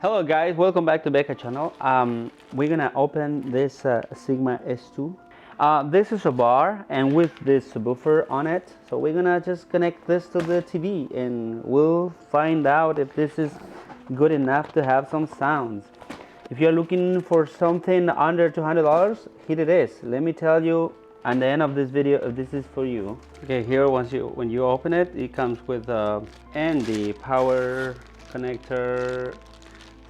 Hello guys, welcome back to Becca channel. We're gonna open this Sigma S2. This is a bar and with this subwoofer on it. So we're gonna just connect this to the TV and we'll find out if this is good enough to have some sounds. If you're looking for something under $200, here it is. Let me tell you at the end of this video if this is for you. Okay, here when you open it, it comes with and the power connector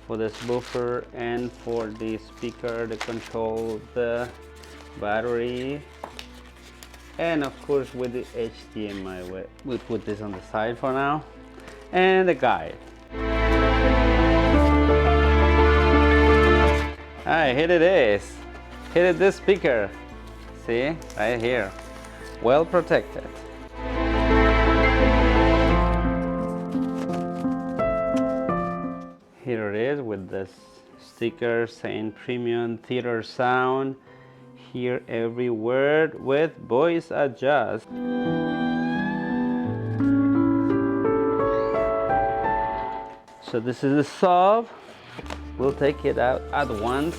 for the subwoofer and for the speaker to control the battery, and of course with the HDMI. We'll put this on the side for now, and the guide. Alright, here it is. Here is this speaker. See, right here, well protected. Here it is with this sticker saying premium theater sound. Hear every word with voice adjust. So this is the sub. We'll take it out at once.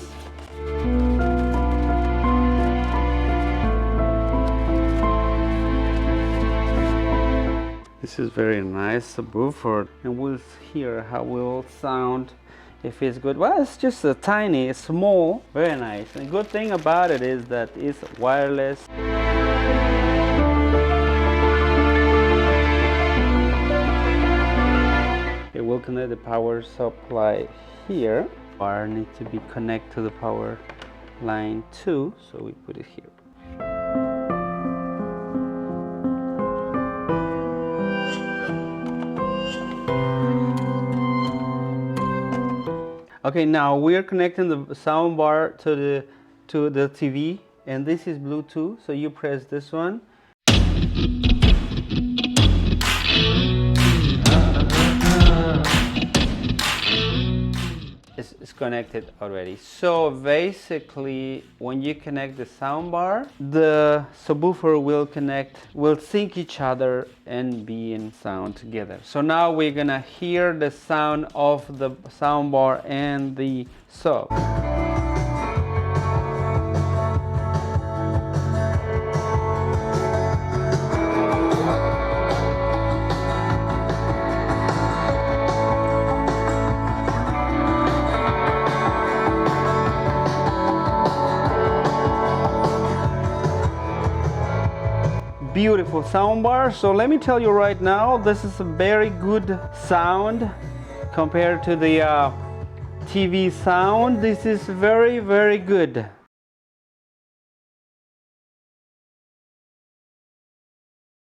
This is very nice subwoofer, and we'll hear how it will sound if it's good. Well, it's just a tiny, small, very nice. And the good thing about it is that it's wireless. It will connect the power supply here. Wire needs to be connected to the power line too, so we put it here. Okay, now we are connecting the sound bar to the TV, and this is Bluetooth. So you press this one. It's connected already. So basically, when you connect the sound bar, the subwoofer will sync each other and be in sound together. So now we're gonna hear the sound of the sound bar and the sub. Beautiful sound bar. So let me tell you right now, this is a very good sound compared to the TV sound. This is very, very good.